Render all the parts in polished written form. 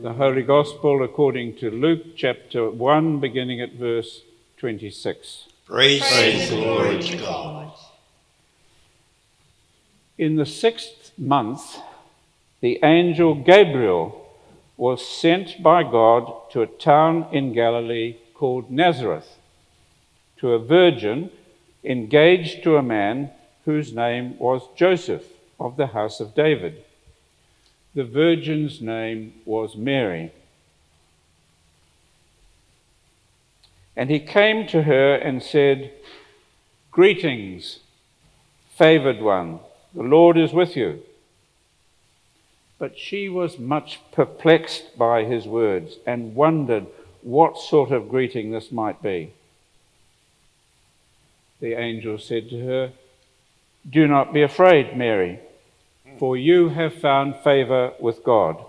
The Holy Gospel according to Luke chapter 1, beginning at verse 26. Praise and glory to God. In the 6th month, the angel Gabriel was sent by God to a town in Galilee called Nazareth, to a virgin engaged to a man whose name was Joseph of the house of David. The virgin's name was Mary. And he came to her and said, "Greetings, favored one, the Lord is with you." But she was much perplexed by his words and wondered what sort of greeting this might be. The angel said to her, "Do not be afraid, Mary, for you have found favor with God.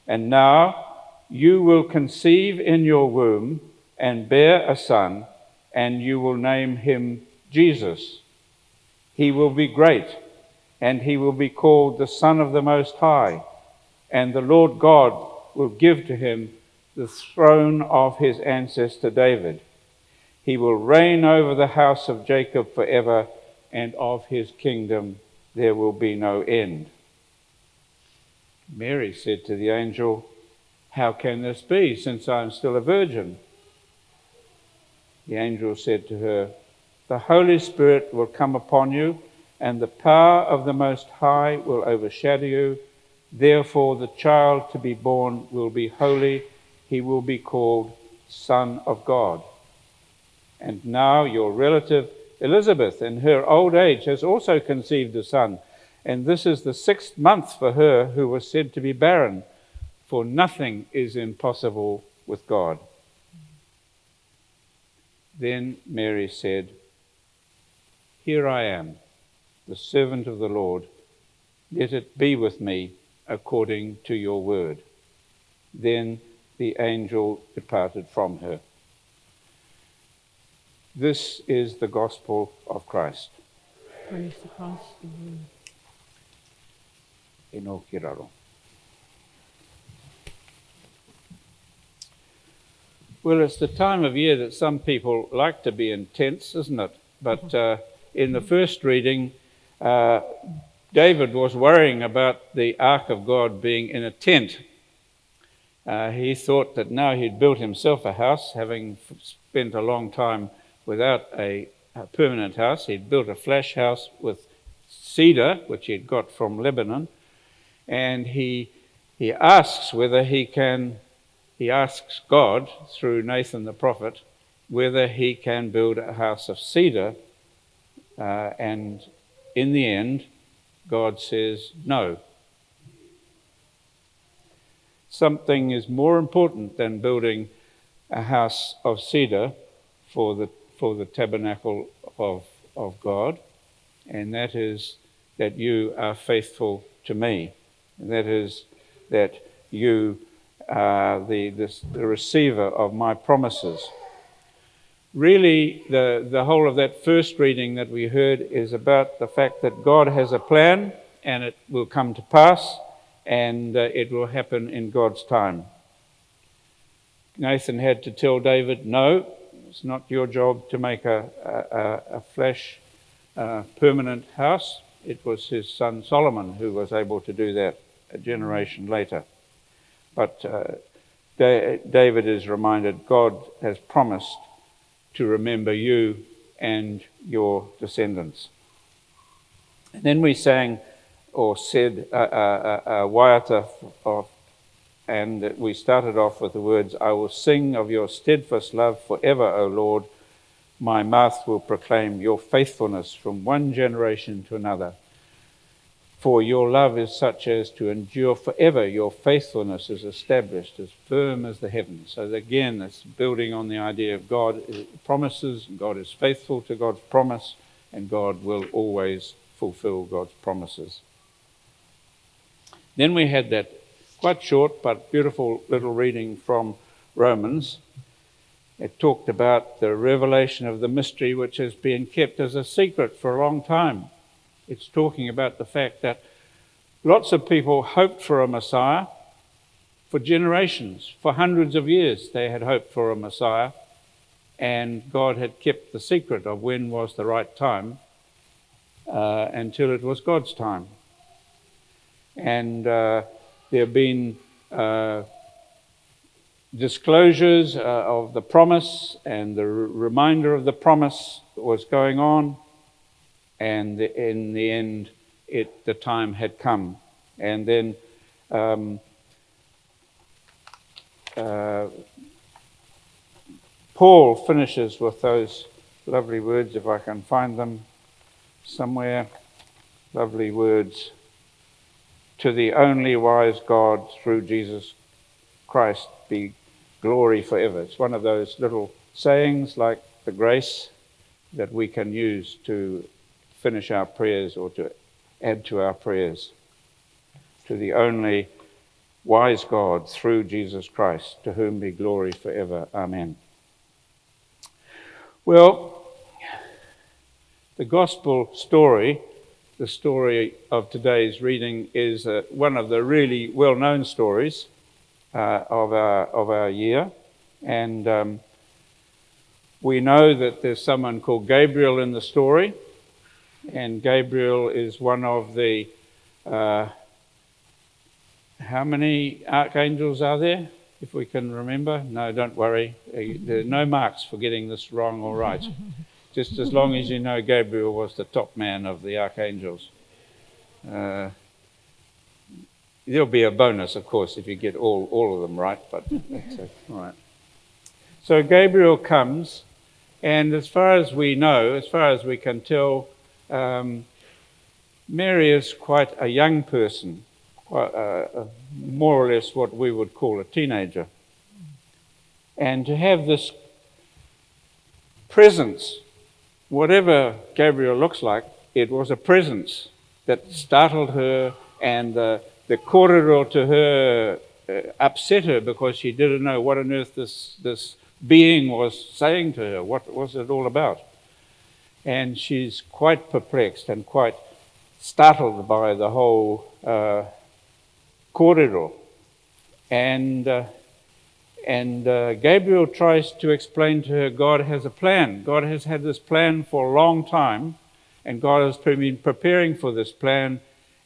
And now you will conceive in your womb and bear a son, and you will name him Jesus. He will be great, and he will be called the Son of the Most High, and the Lord God will give to him the throne of his ancestor David. He will reign over the house of Jacob forever, and of his kingdom there will be no end." Mary said to the angel, "How can this be, since I am still a virgin?" The angel said to her, "The Holy Spirit will come upon you, and the power of the Most High will overshadow you. Therefore the child to be born will be holy. He will be called Son of God. And now your relative Elizabeth, in her old age, has also conceived a son, and this is the 6th month for her who was said to be barren, for nothing is impossible with God." Then Mary said, "Here I am, the servant of the Lord. Let it be with me according to your word." Then the angel departed from her. This is the gospel of Christ. Praise to Christ. Eno kiraro. Well, it's the time of year that some people like to be in tents, isn't it? But in the first reading, David was worrying about the ark of God being in a tent. He thought that now he'd built himself a house, having spent a long time without a permanent house. He'd built a flash house with cedar, which he'd got from Lebanon, and he asks God through Nathan the prophet whether he can build a house of cedar, and in the end God says no. Something is more important than building a house of cedar for the tabernacle of God, and that is that you are faithful to me. And that is that you are the receiver of my promises. Really, the whole of that first reading that we heard is about the fact that God has a plan, and it will come to pass, and it will happen in God's time. Nathan had to tell David, "No, it's not your job to make a flash permanent house." It was his son Solomon who was able to do that a generation later. But David is reminded God has promised to remember you and your descendants. And then we sang or said waiata, and we started off with the words, "I will sing of your steadfast love forever, O Lord. My mouth will proclaim your faithfulness from one generation to another. For your love is such as to endure forever. Your faithfulness is established as firm as the heavens." So again, it's building on the idea of God promises, God is faithful to God's promise, and God will always fulfill God's promises. Then we had that quite short but beautiful little reading from Romans. It talked about the revelation of the mystery which has been kept as a secret for a long time. It's talking about the fact that lots of people hoped for a Messiah, For generations, for hundreds of years, they had hoped for a Messiah, and God had kept the secret of when was the right time until it was God's time. And there have been disclosures of the promise, and the reminder of the promise was going on, and in the end, the time had come. And then Paul finishes with those lovely words, if I can find them somewhere. Lovely words. To the only wise God, through Jesus Christ, be glory forever. It's one of those little sayings like the grace that we can use to finish our prayers or to add to our prayers. To the only wise God, through Jesus Christ, to whom be glory forever. Amen. Well, the gospel story, the story of today's reading, is one of the really well-known stories of our year. And we know that there's someone called Gabriel in the story. And Gabriel is one of the... how many archangels are there, if we can remember? No, don't worry. There are no marks for getting this wrong or right. Just as long as you know Gabriel was the top man of the archangels. There'll be a bonus, of course, if you get all of them right, but that's all right. So Gabriel comes, and as far as we know, as far as we can tell, Mary is quite a young person. More or less what we would call a teenager. And to have this presence, whatever Gabriel looks like, it was a presence that startled her, and the corridor to her upset her because she didn't know what on earth this being was saying to her. What was it all about? And she's quite perplexed and quite startled by the whole corridor. And Gabriel tries to explain to her God has a plan. God has had this plan for a long time, and God has been preparing for this plan,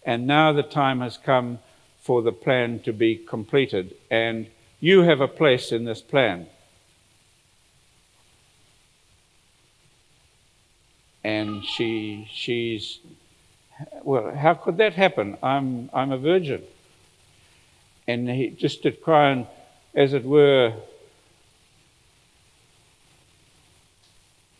and now the time has come for the plan to be completed, and you have a place in this plan. And she's, well, how could that happen? I'm a virgin. And he just to try and, as it were,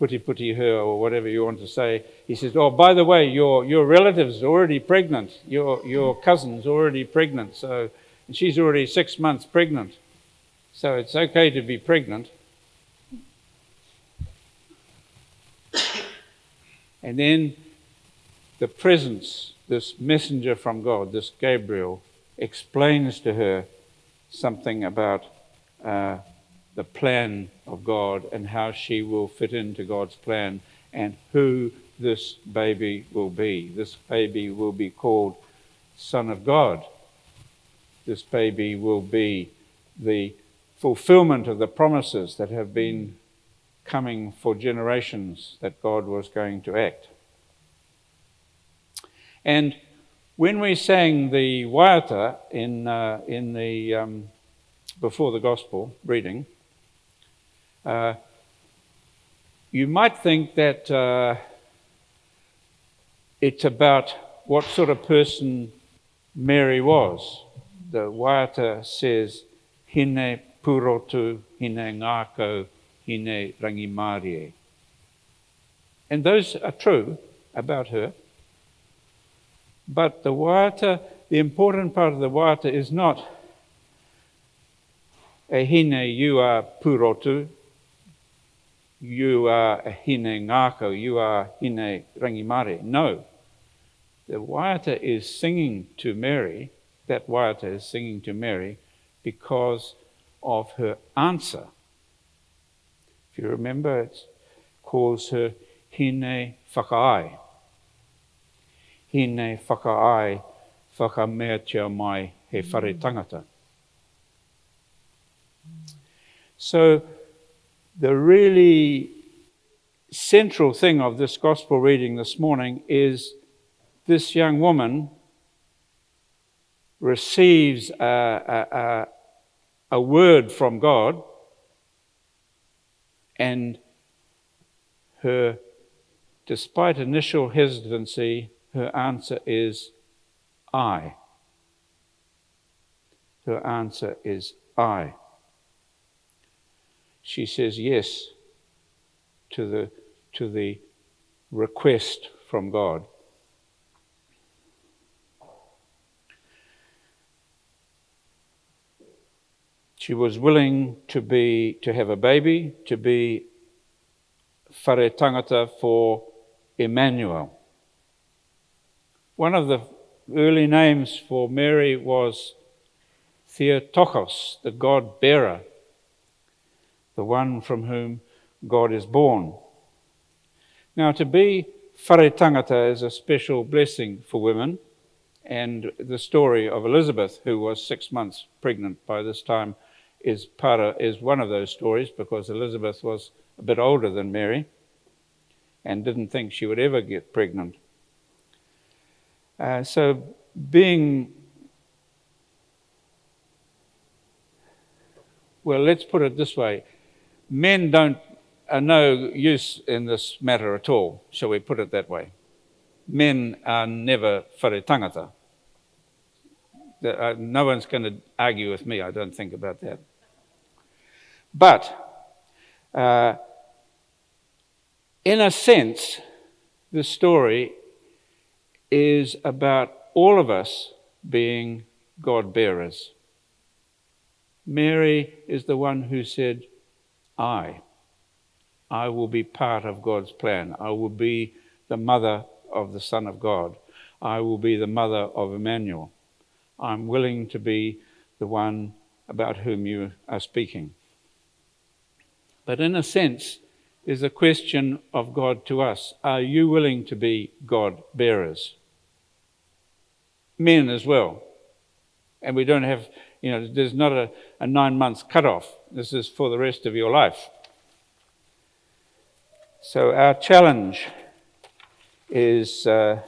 putty her, or whatever you want to say, he says, oh, by the way, your relative's already pregnant. Your cousin's already pregnant. So, and she's already 6 months pregnant. So it's okay to be pregnant. And then the presence, this messenger from God, this Gabriel, explains to her something about the plan of God and how she will fit into God's plan and who this baby will be. This baby will be called Son of God. This baby will be the fulfillment of the promises that have been coming for generations that God was going to act. And when we sang the waiata in the before the gospel reading, you might think that it's about what sort of person Mary was. The waiata says, "Hine purotu, hine ngākau, hine rangimarie." And those are true about her. But the waiata, the important part of the waiata is not e hine, you are purotu, you are e hine ngākau, you are hine rangimare. No. The waiata is singing to Mary, that waiata is singing to Mary because of her answer. If you remember, it calls her hine whakaai. Hine whakaai, whakameatia mai he whare tangata. So the really central thing of this gospel reading this morning is this young woman receives a word from God, and despite initial hesitancy, her answer is I. Her answer is I. She says yes to the request from God. She was willing to have a baby, to be whare tangata for Emmanuel. One of the early names for Mary was Theotokos, the God-bearer, the one from whom God is born. Now, to be whare tangata is a special blessing for women, and the story of Elizabeth, who was 6 months pregnant by this time, is one of those stories, because Elizabeth was a bit older than Mary and didn't think she would ever get pregnant. So well, let's put it this way. Men are no use in this matter at all, shall we put it that way. Men are never whare tangata. No one's going to argue with me, I don't think, about that. But, in a sense, the story is about all of us being God-bearers. Mary is the one who said, I will be part of God's plan. I will be the mother of the Son of God. I will be the mother of Emmanuel. I'm willing to be the one about whom you are speaking. But in a sense, is a question of God to us. Are you willing to be God-bearers? Men as well. And we don't have, there's not a 9 months cutoff. This is for the rest of your life. So our challenge is quite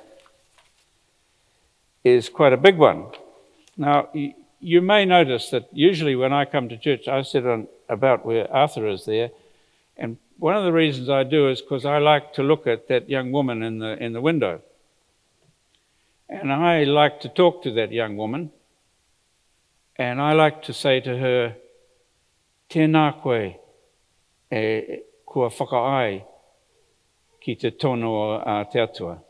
a big one. Now, you may notice that usually when I come to church, I sit on about where Arthur is there, and one of the reasons I do is because I like to look at that young woman in the window, and I like to talk to that young woman, and I like to say to her, "Tēnā koe e kua whakaai ki te tono a te atua.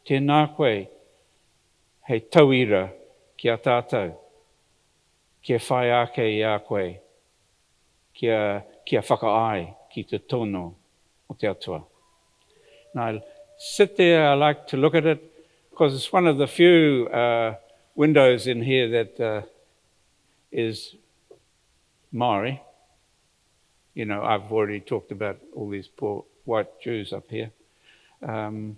Tēnā koe hei tauira ki a tātou, kia whai ake i a koe, kia whakaai ki te tono o te atua." And I sit there, I like to look at it, because it's one of the few windows in here that is Māori. I've already talked about all these poor white Jews up here. And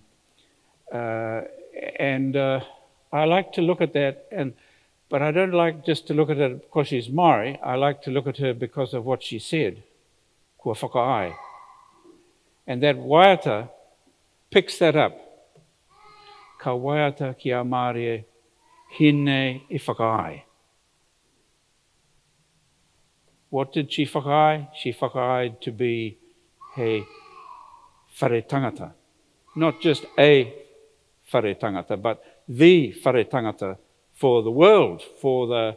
I like to look at that, but I don't like just to look at her because she's Māori. I like to look at her because of what she said, kua whakaai. And that waiata picks that up. Ka waiata ki a Māori hine I whakaai. What did she whakaai? She whakaai to be he whare tangata. Not just a whare tangata, but the whare tangata for the world, for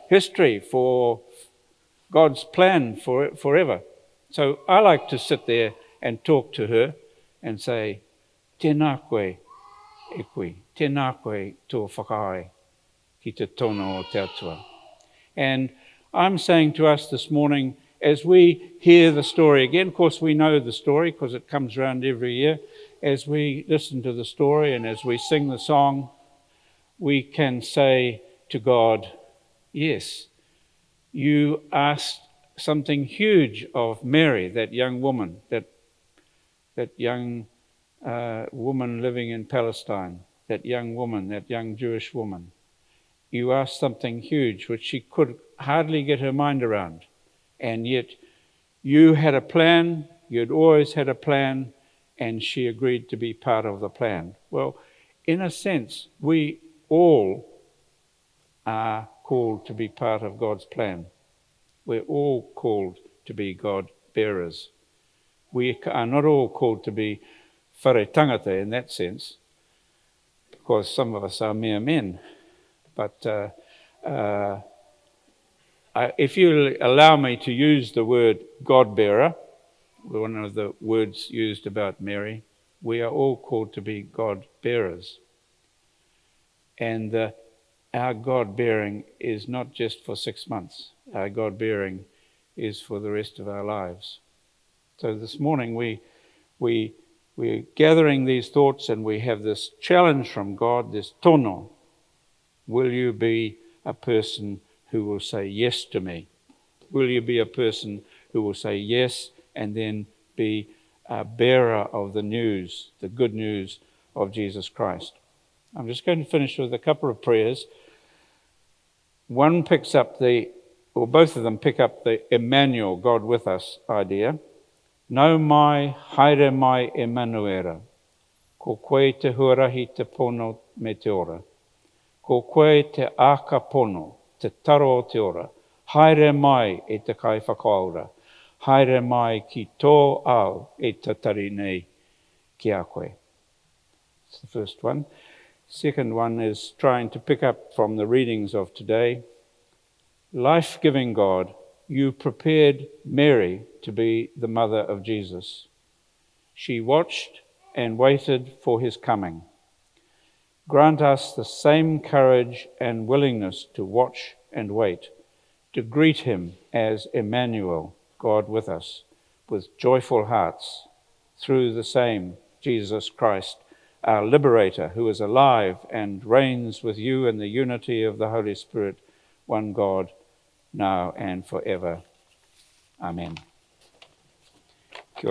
history, for God's plan forever. So I like to sit there and talk to her and say, "Tēnā koe e koe, tēnā koe tō whakaai ki te tono o te atua." And I'm saying to us this morning, as we hear the story again, of course we know the story because it comes around every year, as we listen to the story and as we sing the song, we can say to God, yes, you asked something huge of Mary, that young woman, that young woman living in Palestine, that young woman, that young Jewish woman. You asked something huge which she could hardly get her mind around. And yet you had a plan, you'd always had a plan, and she agreed to be part of the plan. Well, in a sense, we all are called to be part of God's plan. We're all called to be God bearers. We are not all called to be whare tangata in that sense, because some of us are mere men. But if you allow me to use the word God bearer, one of the words used about Mary, we are all called to be God bearers. And our God bearing is not just for 6 months. Our God bearing is for the rest of our lives. So this morning we're gathering these thoughts, and we have this challenge from God, this tono. Will you be a person who will say yes to me? Will you be a person who will say yes and then be a bearer of the news, the good news of Jesus Christ? I'm just going to finish with a couple of prayers. One picks up both of them pick up the Emmanuel, God with us idea. Nau mai, haere mai e manuera. Ko koe te huarahi te pono me te ora. Ko koe te aka pono, te taro o te ora. Haere mai e te kai whakaora. Haere mai ki tō au e te tari nei ki a koe. That's the first one. Second one is trying to pick up from the readings of today. Life-giving God, you prepared Mary to be the mother of Jesus. She watched and waited for his coming. Grant us the same courage and willingness to watch and wait, to greet him as Emmanuel, God with us, with joyful hearts, through the same Jesus Christ, our liberator, who is alive and reigns with you in the unity of the Holy Spirit, one God, now and forever. Amen.